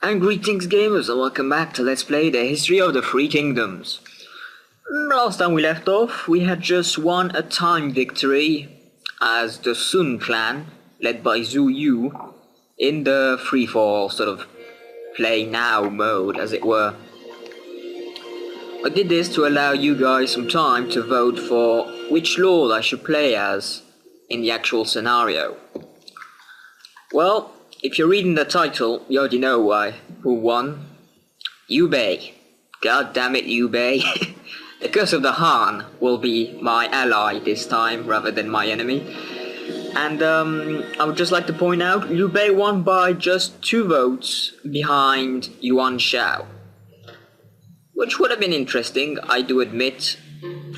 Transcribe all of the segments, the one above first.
And greetings gamers, and welcome back to Let's Play the History of the Three Kingdoms. Last time we left off, we had just won a time victory as the Sun clan, led by Zhu Yu, in the free-for-all sort of play now mode, as it were. I did this to allow you guys some time to vote for which lord I should play as in the actual scenario. Well, if you're reading the title, you already know who won. Liu Bei. God damn it, Liu Bei. The Curse of the Han will be my ally this time, rather than my enemy. And I would just like to point out, Liu Bei won by just 2 votes behind Yuan Shu. Which would have been interesting, I do admit.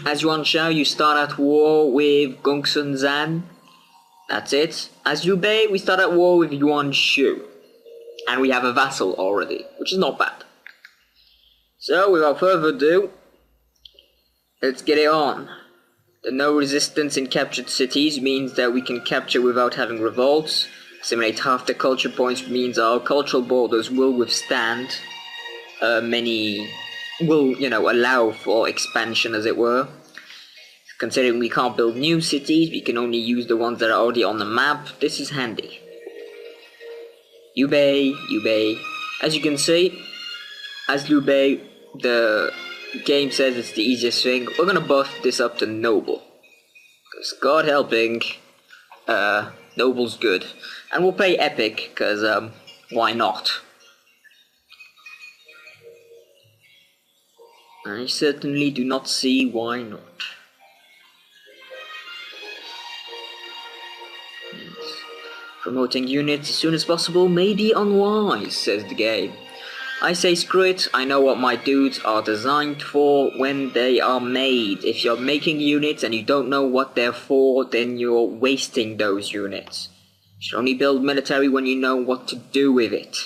As Yuan Shu, you start at war with Gongsun Zan. That's it. As Liu Bei, we start at war with Yuan Shu. And we have a vassal already, which is not bad. So, without further ado, let's get it on. The no resistance in captured cities means that we can capture without having revolts. Assimilate half the culture points means our cultural borders will withstand allow for expansion, as it were. Considering we can't build new cities, we can only use the ones that are already on the map. This is handy. Liu Bei. As you can see, as Liu Bei, the game says it's the easiest thing. We're gonna buff this up to noble. Because God helping, noble's good. And we'll play epic, because why not? I certainly do not see why not. Promoting units as soon as possible may be unwise, says the game. I say screw it, I know what my dudes are designed for when they are made. If you're making units and you don't know what they're for, then you're wasting those units. You should only build military when you know what to do with it.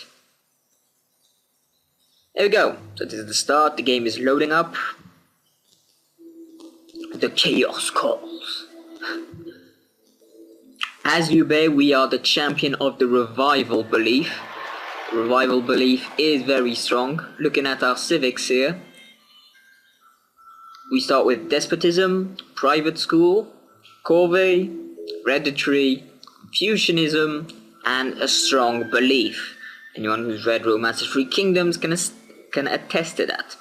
There we go, so this is the start, the game is loading up. The chaos calls. As Liu Bei, we are the champion of the revival belief. The revival belief is very strong. Looking at our civics here, we start with despotism, private school, corvée, hereditary, Confucianism, and a strong belief. Anyone who's read Romance of Three Kingdoms can attest to that.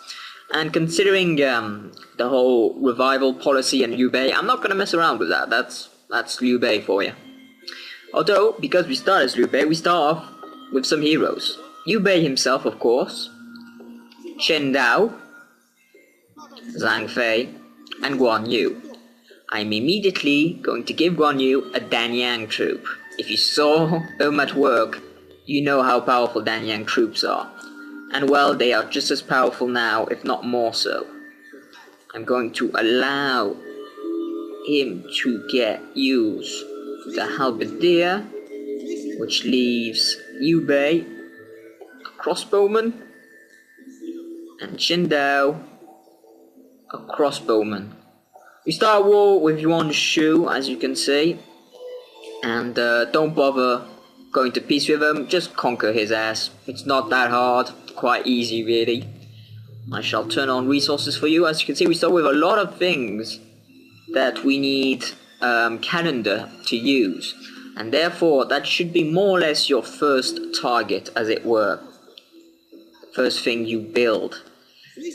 And considering the whole revival policy and Liu Bei, I'm not going to mess around with that. That's Liu Bei for you. Although, because we start as Liu Bei, we start off with some heroes. Liu Bei himself, of course, Chen Dao, Zhang Fei, and Guan Yu. I'm immediately going to give Guan Yu a Danyang troop. If you saw them at work, you know how powerful Danyang troops are. And well, they are just as powerful now, if not more so. I'm going to allow him to use the halberdier, which leaves Liu Bei a crossbowman, and Chen Dao a crossbowman. We start war with Yuan Shu, as you can see, and don't bother going to peace with him, just conquer his ass. It's not that hard, quite easy really. I shall turn on resources for you. As you can see, we start with a lot of things that we need calendar to use, and therefore that should be more or less your first target, as it were. The first thing you build.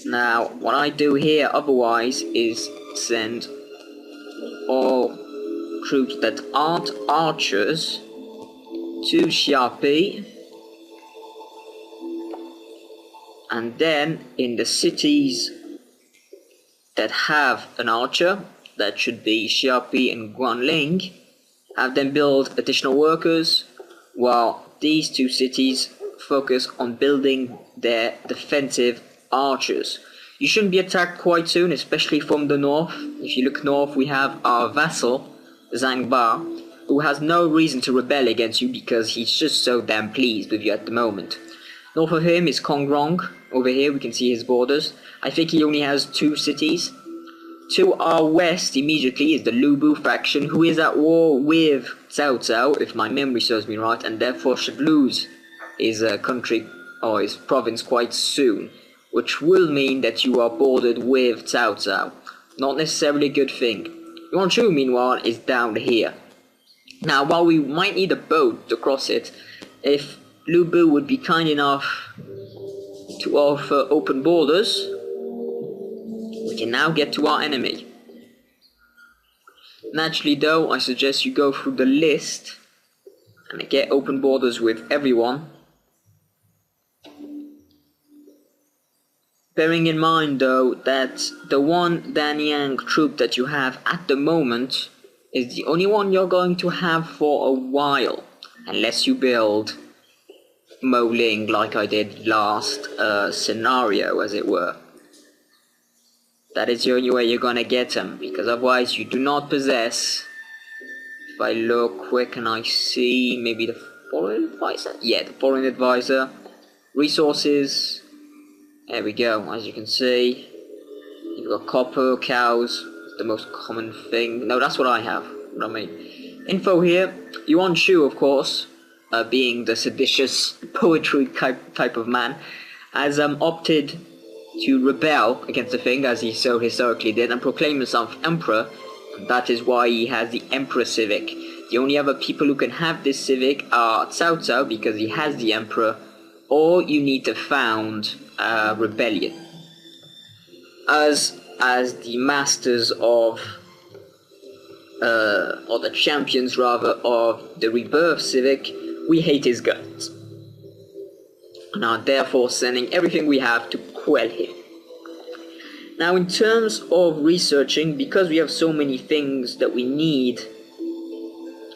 Now, what I do here otherwise is send all troops that aren't archers to Xiapi, and then in the cities that have an archer, that should be Xiapi and Guanling, have them build additional workers, while these 2 cities focus on building their defensive archers. You shouldn't be attacked quite soon, especially from the north. If you look north, we have our vassal, Zhang Ba, who has no reason to rebel against you because he's just so damn pleased with you at the moment. North of him is Kongrong. Over here we can see his borders. I think he only has 2 cities. To our west immediately is the Lubu faction, who is at war with Cao Cao, if my memory serves me right, and therefore should lose his country or his province quite soon, which will mean that you are bordered with Cao Cao. Not necessarily a good thing. Yuan Shu, meanwhile, is down here. Now, while we might need a boat to cross it, if Liu Bei would be kind enough to offer open borders, we can now get to our enemy. Naturally though, I suggest you go through the list and get open borders with everyone. Bearing in mind though that the one Danyang troop that you have at the moment is the only one you're going to have for a while, unless you build Mo Ling like I did last scenario, as it were. That is the only way you're gonna get them, because otherwise you do not possess. If I look quick and I see maybe the foreign advisor? Yeah, the foreign advisor. Resources. There we go, as you can see. You've got copper, cows, the most common thing. No, that's what I have. Not me. Info here. Yuan Shu, of course, being the seditious poetry type of man, has opted to rebel against the thing, as he so historically did, and proclaim himself emperor. That is why he has the emperor civic. The only other people who can have this civic are Cao Cao, because he has the emperor, or you need to found a rebellion. As the masters of, or the champions rather, of the rebirth civic, we hate his guts, and are therefore sending everything we have to quell him. Now, in terms of researching, because we have so many things that we need,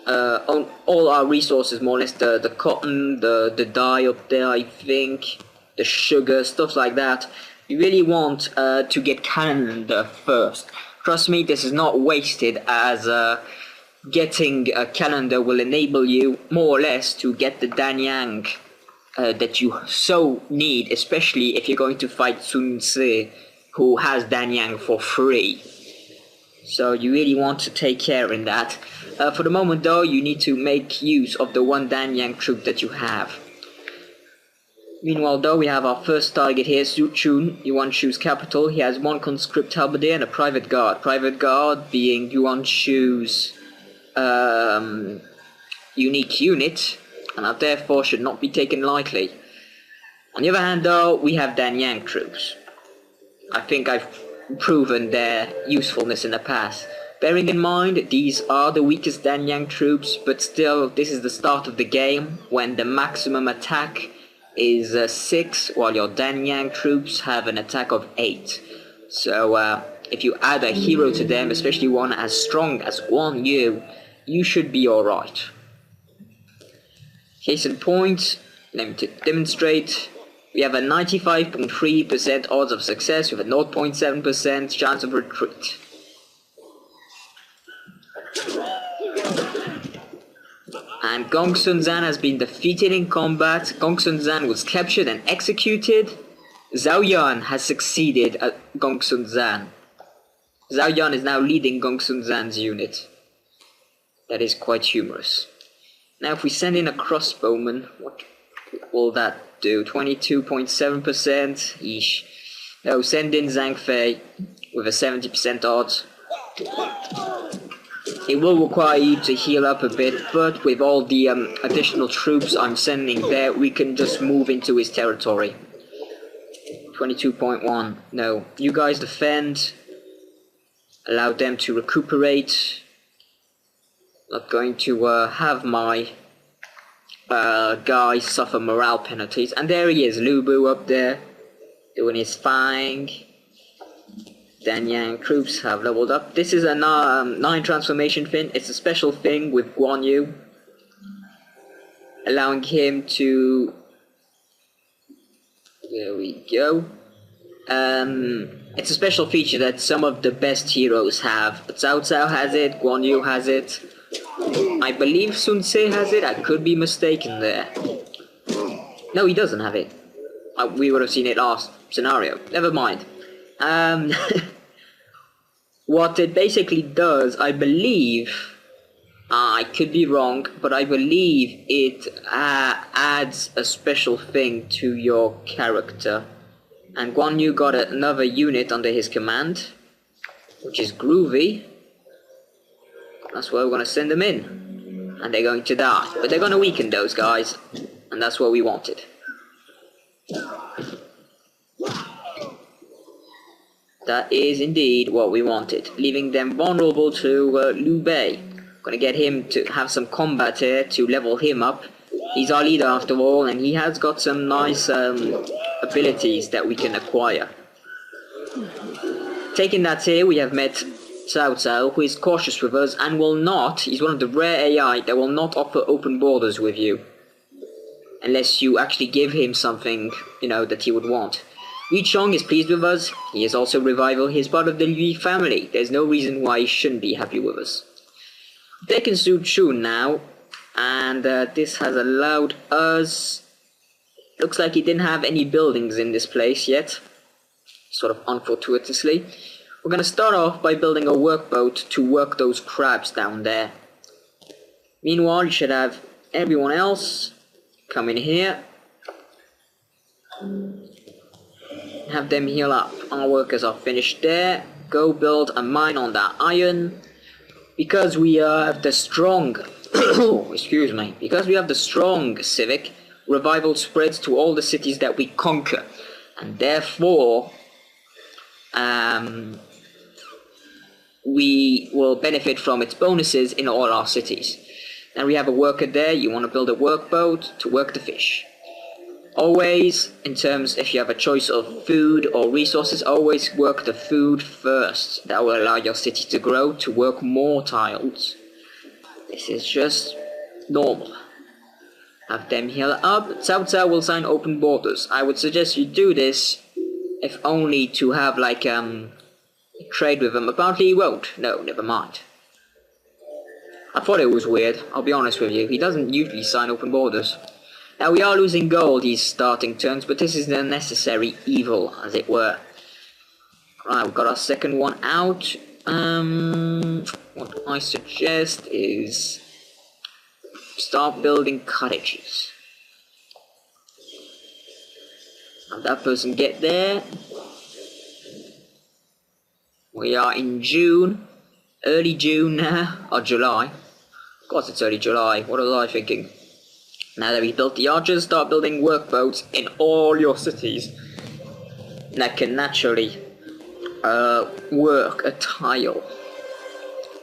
on all our resources, more or less, the cotton, the dye up there, I think, the sugar, stuff like that, you really want to get calendar first. Trust me, this is not wasted, as getting a calendar will enable you, more or less, to get the Danyang that you so need, especially if you're going to fight Sun Quan, who has Danyang for free. So you really want to take care in that. For the moment though, you need to make use of the one Danyang troop that you have. Meanwhile though, we have our first target here, Suchun, Yuan Shu's capital. He has one conscript halberdier and a private guard. Private guard being Yuan Shu's unique unit, and therefore should not be taken lightly. On the other hand though, we have Danyang troops. I think I've proven their usefulness in the past. Bearing in mind, these are the weakest Danyang troops, but still, this is the start of the game, when the maximum attack is 6, while your Danyang troops have an attack of 8. So, if you add a hero to them, especially one as strong as Guan Yu, you should be alright. Case in point, let me demonstrate. We have a 95.3% odds of success with a 0.7% chance of retreat. And Gong Sun Zan has been defeated in combat. Gong Sun Zan was captured and executed. Zhao Yan has succeeded at Gong Sun Zan. Zhao Yan is now leading Gong Sun Zan's unit. That is quite humorous. Now if we send in a crossbowman, what will that do? 22.7%. Yeesh. No, send in Zhang Fei with a 70% odds. It will require you to heal up a bit, but with all the additional troops I'm sending there, we can just move into his territory. 22.1. No, you guys defend. Allow them to recuperate. Not going to have my guys suffer morale penalties. And there he is, Liu Bei up there, doing his thing. Danyang troops have leveled up. This is a 9 transformation thing. It's a special thing with Guan Yu, allowing him to... There we go. It's a special feature that some of the best heroes have. Cao Cao has it, Guan Yu has it. I believe Sun Quan has it. I could be mistaken there. No, he doesn't have it. We would have seen it last scenario. Never mind. What it basically does, I believe, I could be wrong, but I believe it adds a special thing to your character. And Guan Yu got another unit under his command, which is groovy. That's why we're going to send them in. And they're going to die. But they're going to weaken those guys. And that's what we wanted. That is indeed what we wanted. Leaving them vulnerable to Liu Bei. Gonna get him to have some combat here to level him up. He's our leader after all, and he has got some nice abilities that we can acquire. Taking that here, we have met Cao Cao, who is cautious with us and will not, he's one of the rare AI that will not offer open borders with you. Unless you actually give him something, you know, that he would want. Liu Cong is pleased with us. He is also revival. He is part of the Liu family. There's no reason why he shouldn't be happy with us. Taking Sun Quan now, and this has allowed us. Looks like he didn't have any buildings in this place yet, sort of unfortuitously. We're gonna start off by building a workboat to work those crabs down there. Meanwhile, you should have everyone else come in here. Have them heal up. Our workers are finished there. Go build a mine on that iron. Because we have the strong, excuse me, because we have the strong civic, revival spreads to all the cities that we conquer. And therefore, we will benefit from its bonuses in all our cities. Now we have a worker there. You want to build a workboat to work the fish. Always, in terms, if you have a choice of food or resources, always work the food first. That will allow your city to grow, to work more tiles. This is just normal. Have them heal up. Cao Cao will sign open borders. I would suggest you do this, if only to have like trade with him. Apparently he won't. No, never mind. I thought it was weird, I'll be honest with you. He doesn't usually sign open borders. Now we are losing gold these starting turns, but this is the necessary evil, as it were. Right, we've got our second one out. What I suggest is start building cottages. Have that person get there. We are in June, early June now, or July. Of course it's early July, what was I thinking? Now that we built the archers, start building workboats in all your cities that can naturally work a tile.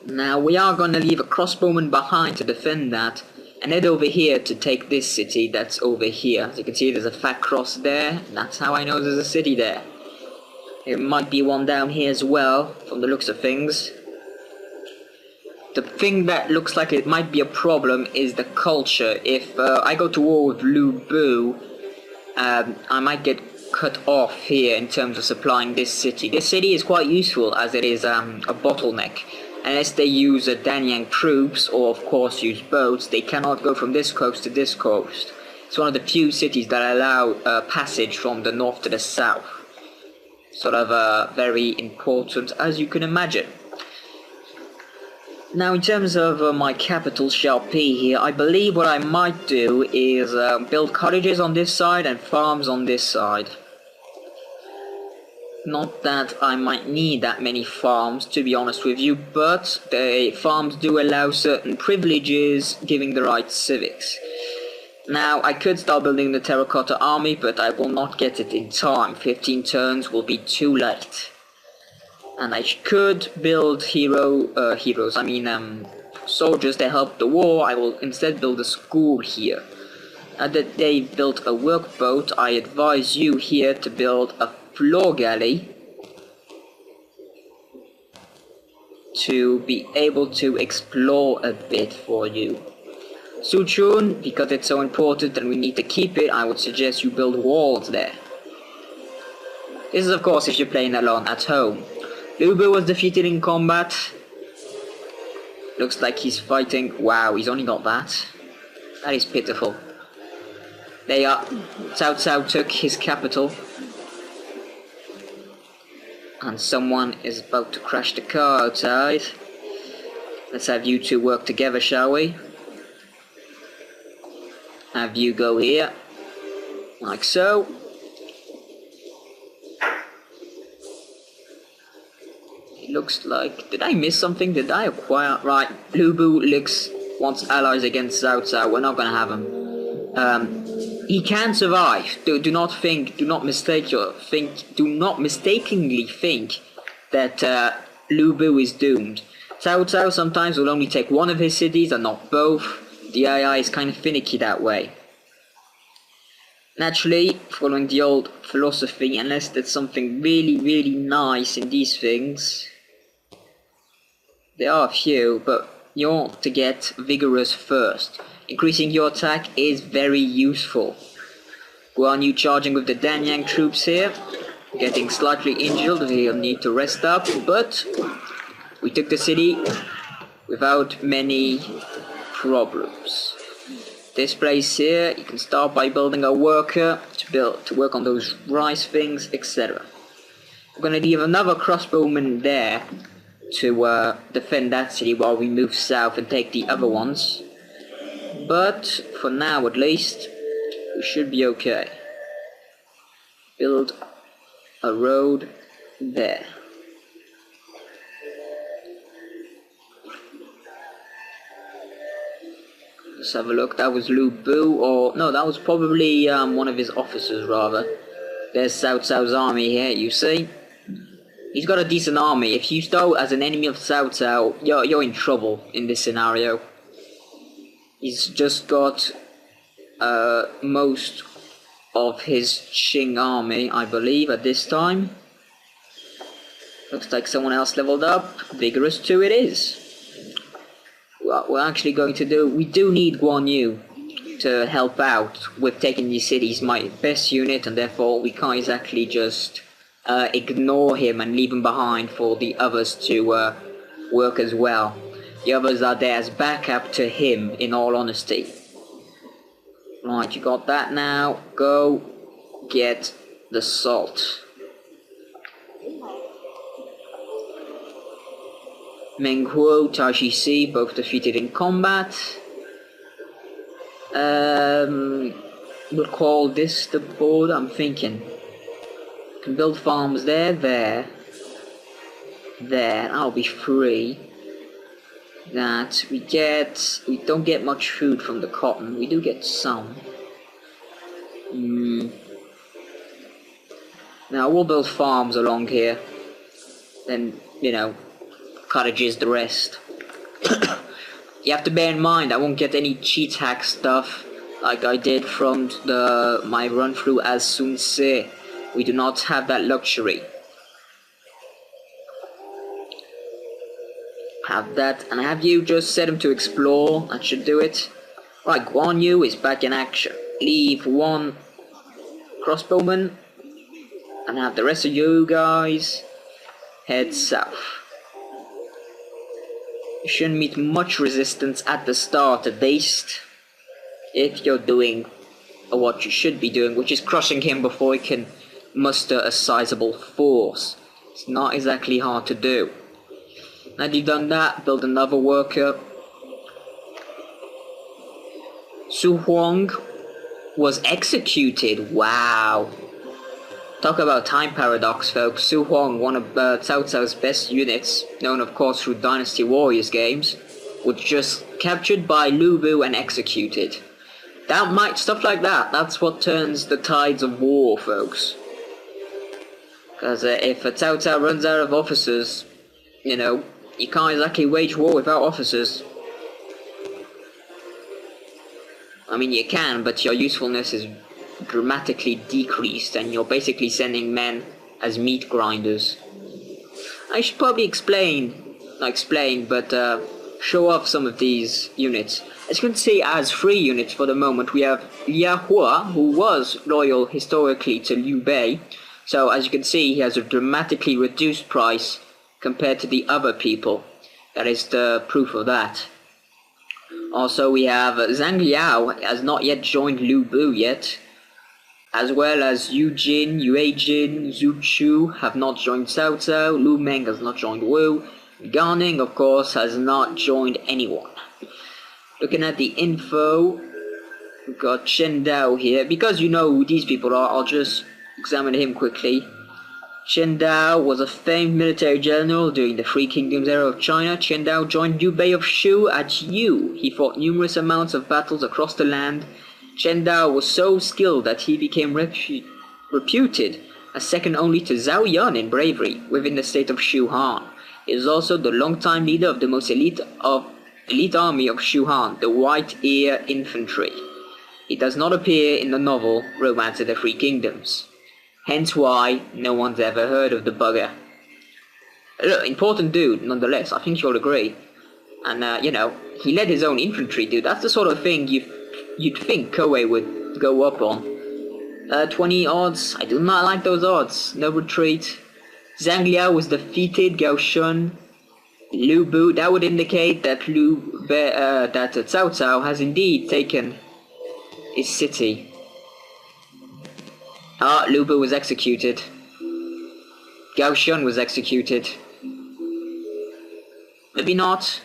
Now we are going to leave a crossbowman behind to defend that, and head over here to take this city that's over here. As you can see, there's a fat cross there, and that's how I know there's a city there. There might be one down here as well, from the looks of things. The thing that looks like it might be a problem is the culture. If I go to war with Liu Bei, I might get cut off here in terms of supplying this city. This city is quite useful as it is a bottleneck. Unless they use Danyang troops or of course use boats, they cannot go from this coast to this coast. It's one of the few cities that allow passage from the north to the south. Sort of very important, as you can imagine. Now in terms of my capital, Xiaopi here, I believe what I might do is build cottages on this side and farms on this side. Not that I might need that many farms, to be honest with you, but the farms do allow certain privileges, giving the right civics. Now, I could start building the terracotta army, but I will not get it in time. 15 turns will be too late. And I could build soldiers to help the war. I will instead build a school here. Now that they built a workboat, I advise you here to build a floor galley to be able to explore a bit for you. Sun Quan, because it's so important and we need to keep it, I would suggest you build walls there. This is of course if you're playing alone at home. Liu Bei was defeated in combat. Looks like he's fighting. Wow, he's only got that. That is pitiful. There you are. Cao Cao took his capital. And someone is about to crash the car outside. Let's have you two work together, shall we? Have you go here, like so. It looks like... Did I miss something? Did I acquire... Right, Lu Bu wants allies against Cao Cao. We're not gonna have him. He can survive. Do not mistakenly think that Lu Bu is doomed. Cao Cao sometimes will only take one of his cities and not both. The AI is kind of finicky that way. Naturally, following the old philosophy, unless there's something really nice in these things, there are a few, but you want to get vigorous first. Increasing your attack is very useful. Guan Yu charging with the Danyang troops here, getting slightly injured, he'll need to rest up, but we took the city without many problems. This place here, you can start by building a worker to work on those rice things, etc. We're gonna leave another crossbowman there to defend that city while we move south and take the other ones. But for now, at least, we should be okay. Build a road there. Let's have a look. That was Lu Bu, or no, that was probably one of his officers rather. There's Cao Cao's army here, you see. He's got a decent army. If you start as an enemy of Cao Cao, you're in trouble in this scenario. He's just got most of his Qing army, I believe, at this time. Looks like someone else leveled up. Vigorous 2 it is. What we're actually going to do, we do need Guan Yu to help out with taking these cities, my best unit, and therefore we can't exactly just ignore him and leave him behind for the others to work as well. The others are there as backup to him, in all honesty. Right, you got that now. Go get the salt. Meng Huo, Tashi Si, both defeated in combat. We'll call this the board, I'm thinking. Can build farms there. I'll be free. That we don't get much food from the cotton. We do get some. Now we'll build farms along here. Then, you know, cottages the rest. You have to bear in mind I won't get any cheat hack stuff like I did from my run through as Sun Ce. We do not have that luxury. Have that, and have you just set him to explore. That should do it. Right, Guan Yu is back in action. Leave one crossbowman and have the rest of you guys head south. You shouldn't meet much resistance at the start, at least, if you're doing what you should be doing, which is crushing him before he can muster a sizable force. It's not exactly hard to do. Now that you've done that, build another worker. Su Huang was executed. Wow. Talk about time paradox, folks. Su Huang, one of Cao Cao's best units, known of course through Dynasty Warriors games, was just captured by Lu Bu and executed. Stuff like that, that's what turns the tides of war, folks. Because if Cao Cao runs out of officers, you know, you can't exactly wage war without officers. I mean, you can, but your usefulness is dramatically decreased, and you're basically sending men as meat grinders. I should probably show off some of these units. As you can see, as 3 units for the moment, we have Liu Hua, who was loyal historically to Liu Bei. So as you can see, he has a dramatically reduced price compared to the other people. That is the proof of that. Also, we have Zhang Liao has not yet joined Lu Bu yet, as well as Yu Jin, Yue Jin, Zhu Chu have not joined Cao Cao, Lu Meng has not joined Wu, Gan Ning, of course, has not joined anyone. Looking at the info, we've got Chen Dao here. Because you know who these people are, I'll just examine him quickly. Chen Dao was a famed military general during the Three Kingdoms era of China. Chen Dao joined Liu Bei of Shu at Yu. He fought numerous amounts of battles across the land. Chen Dao was so skilled that he became reputed as second only to Zhao Yun in bravery within the state of Shu Han. He is also the longtime leader of the most elite army of Shu Han, the White Ear Infantry. He does not appear in the novel Romance of the Three Kingdoms. Hence why no one's ever heard of the bugger. Look, important dude, nonetheless, I think you'll agree. And, you know, he led his own infantry, dude. That's the sort of thing you'd think Koei would go up on. 20 odds. I do not like those odds. No retreat. Zhang Liao was defeated. Gao Shun. Liu Bu. That would indicate that that Cao Cao has indeed taken his city. Ah, Liu Bu was executed. Gao Shun was executed. Maybe not.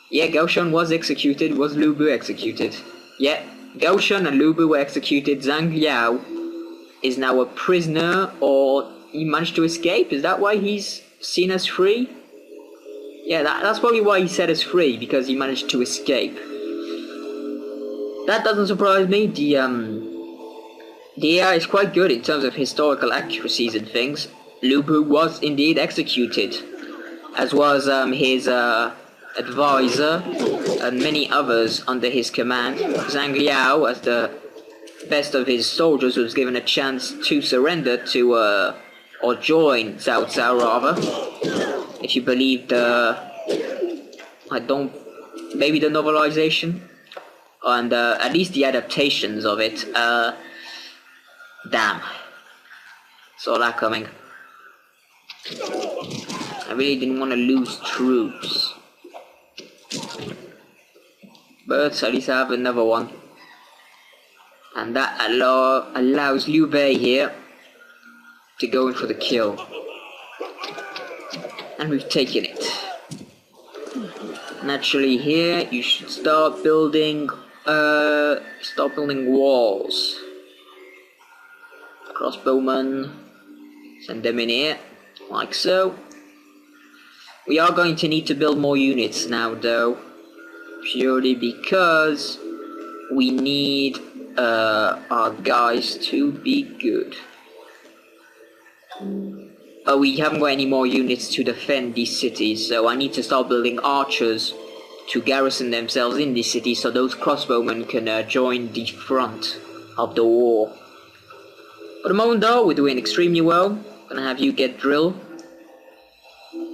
Yeah, Gao Shun was executed. Was Liu Bu executed? Yeah. Gao Shun and Liu Bu were executed. Zhang Liao is now a prisoner, or he managed to escape. Is that why he's seen as free? Yeah, that's probably why he's set as free, because he managed to escape. That doesn't surprise me. The AI is quite good in terms of historical accuracies and things. Liu Bu was indeed executed, as was his advisor and many others under his command. Zhang Liao, as the best of his soldiers, was given a chance to surrender to, or join Cao Cao rather, if you believe maybe the novelization, and at least the adaptations of it. Damn. Saw that coming. I really didn't want to lose troops. But at least I have another one. And that allows Liu Bei here to go in for the kill. And we've taken it. Naturally here you should start building walls. Crossbowmen, send them in here, like so. We are going to need to build more units now though, purely because we need our guys to be good. We haven't got any more units to defend these cities, so I need to start building archers to garrison themselves in these cities so those crossbowmen can join the front of the war. For the moment though, we're doing extremely well. Gonna have you get drill.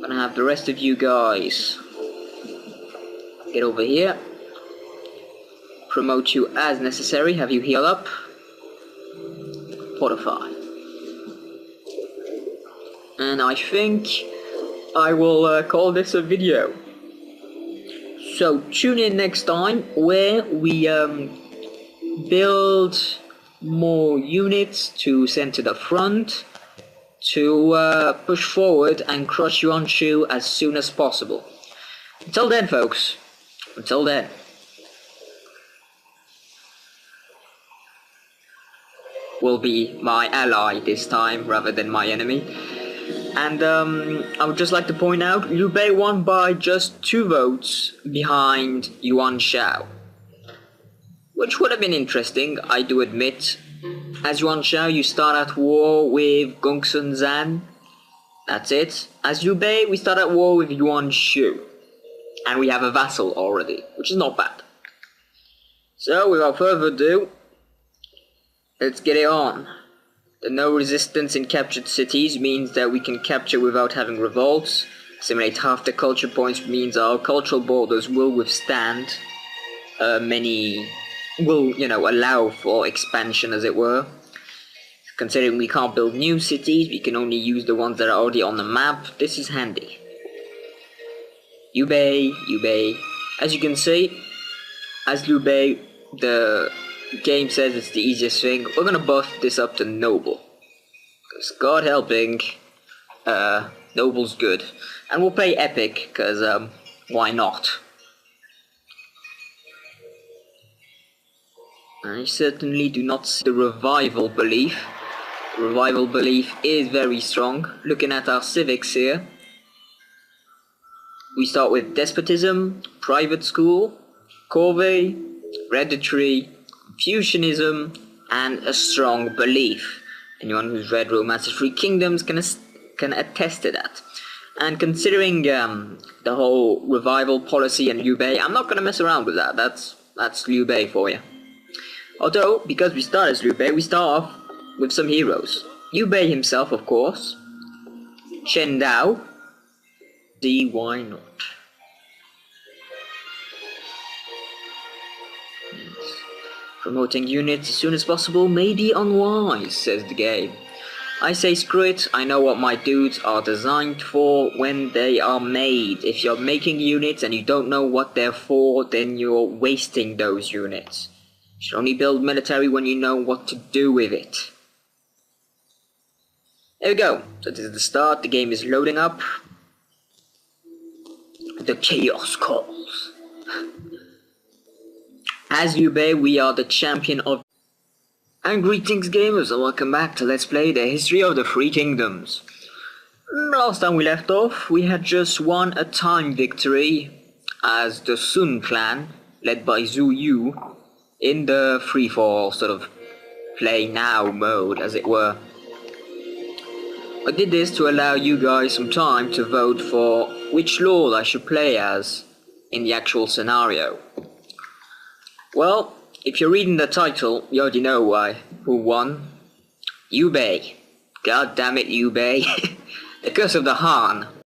Gonna have the rest of you guys get over here. Promote you as necessary, have you heal up. Fortify. And I think I will call this a video. So tune in next time where we build more units to send to the front to push forward and crush Yuan Shu as soon as possible. Until then, folks. Until then. Will be my ally this time rather than my enemy. And I would just like to point out, Liu Bei won by just 2 votes behind Yuan Shu, which would have been interesting, I do admit. As Yuan Shu, you start at war with Gongsun Zan. That's it. As Liu Bei, we start at war with Yuan Shu. And we have a vassal already, which is not bad. So, without further ado, let's get it on. The no resistance in captured cities means that we can capture without having revolts. Assimilate half the culture points means our cultural borders will withstand allow for expansion, as it were. Considering we can't build new cities, we can only use the ones that are already on the map. This is handy. Liu Bei. As you can see, as Liu Bei, the game says it's the easiest thing. We're gonna buff this up to noble, because God helping, the Noble's good. And we'll play Epic, because, why not? I certainly do not see the revival belief. The revival belief is very strong. Looking at our civics here, we start with despotism, private school, corvée, hereditary, Confucianism, and a strong belief. Anyone who's read Romance of Three Kingdoms can attest to that. And considering the whole revival policy and Liu Bei, I'm not going to mess around with that. That's Liu Bei for you. Although, because we start as Liu Bei, we start off with some heroes. Liu Bei himself, of course. Chen Dao. Why not? Yes. Promoting units as soon as possible may be unwise, says the game. I say screw it, I know what my dudes are designed for when they are made. If you're making units and you don't know what they're for, then you're wasting those units. You should only build military when you know what to do with it. There we go. So this is the start. The game is loading up. The chaos calls. As Liu Bei, we are the champion of... And greetings gamers, and welcome back to Let's Play the History of the Three Kingdoms. Last time we left off, we had just won a time victory as the Sun clan, led by Zhu Yu, in the free-for-all sort of play now mode, as it were. I did this to allow you guys some time to vote for which lord I should play as in the actual scenario. Well, if you're reading the title, you already know who won. Liu Bei. God damn it, Liu Bei. The curse of the Han.